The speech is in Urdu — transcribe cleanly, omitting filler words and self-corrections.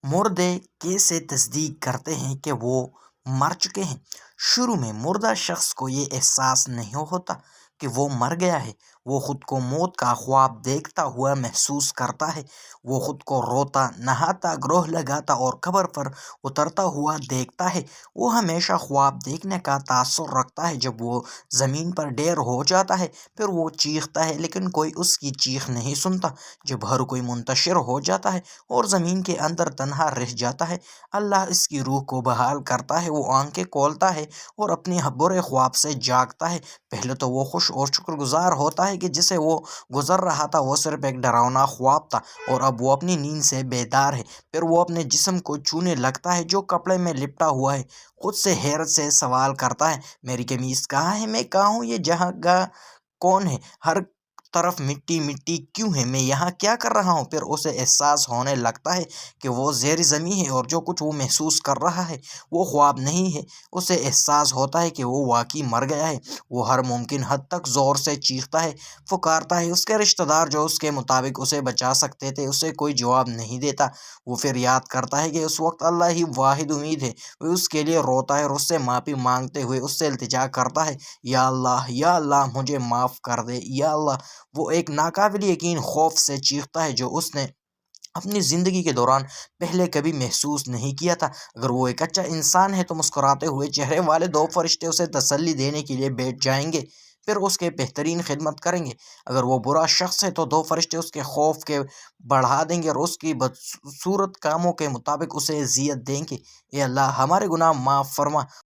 مردے کیسے تصدیق کرتے ہیں کہ وہ مر چکے ہیں؟ شروع میں مردہ شخص کو یہ احساس نہیں ہوتا کہ وہ مر گیا ہے۔ وہ خود کو موت کا خواب دیکھتا ہوا محسوس کرتا ہے۔ وہ خود کو روتا، نہاتا، گروہ لگاتا اور قبر پر اترتا ہوا دیکھتا ہے۔ وہ ہمیشہ خواب دیکھنے کا تاثر رکھتا ہے۔ جب وہ زمین پر ڈھیر ہو جاتا ہے پھر وہ چیختا ہے لیکن کوئی اس کی چیخ نہیں سنتا۔ جب ہر کوئی منتشر ہو جاتا ہے اور زمین کے اندر تنہا رہ جاتا ہے، اللہ اس کی روح کو بحال کرتا ہے۔ وہ آنکھیں کھولتا ہے اور اپنے برے خواب سے جاگتا ہے۔ پہلے تو وہ خوش اور شکر گزار ہوتا ہے کہ جسے وہ گزر رہا تھا وہ صرف ایک ڈراؤنا خواب تھا اور اب وہ اپنی نیند سے بیدار ہے۔ پھر وہ اپنے جسم کو چھونے لگتا ہے جو کپڑے میں لپٹا ہوا ہے۔ خود سے حیرت سے سوال کرتا ہے، میری قمیص کہاں ہے؟ میں کہاں ہوں؟ یہ جگہ کون ہے؟ ہر طرف مٹی مٹی کیوں ہے؟ میں یہاں کیا کر رہا ہوں؟ پھر اسے احساس ہونے لگتا ہے کہ وہ زیر زمین ہے اور جو کچھ وہ محسوس کر رہا ہے وہ خواب نہیں ہے۔ اسے احساس ہوتا ہے کہ وہ واقعی مر گیا ہے۔ وہ ہر ممکن حد تک زور سے چیختا ہے، پکارتا ہے۔ اس کے رشتہ دار جو اس کے مطابق اسے بچا سکتے تھے اسے کوئی جواب نہیں دیتا۔ وہ پھر یاد کرتا ہے کہ اس وقت اللہ ہی واحد امید ہے۔ وہ اس کے لیے روتا ہے اور اس سے معافی مانگتے ہوئے اس سے التجا کرتا ہے، یا اللہ مجھے معاف کر دے، یا اللہ۔ وہ ایک ناقابل یقین خوف سے چیختا ہے جو اس نے اپنی زندگی کے دوران پہلے کبھی محسوس نہیں کیا تھا۔ اگر وہ ایک اچھا انسان ہے تو مسکراتے ہوئے چہرے والے دو فرشتے اسے تسلی دینے کے لیے بیٹھ جائیں گے، پھر اس کے بہترین خدمت کریں گے۔ اگر وہ برا شخص ہے تو دو فرشتے اس کے خوف کے بڑھا دیں گے اور اس کی بدصورت کاموں کے مطابق اسے اذیت دیں گے۔ اے اللہ ہمارے گناہ معاف فرما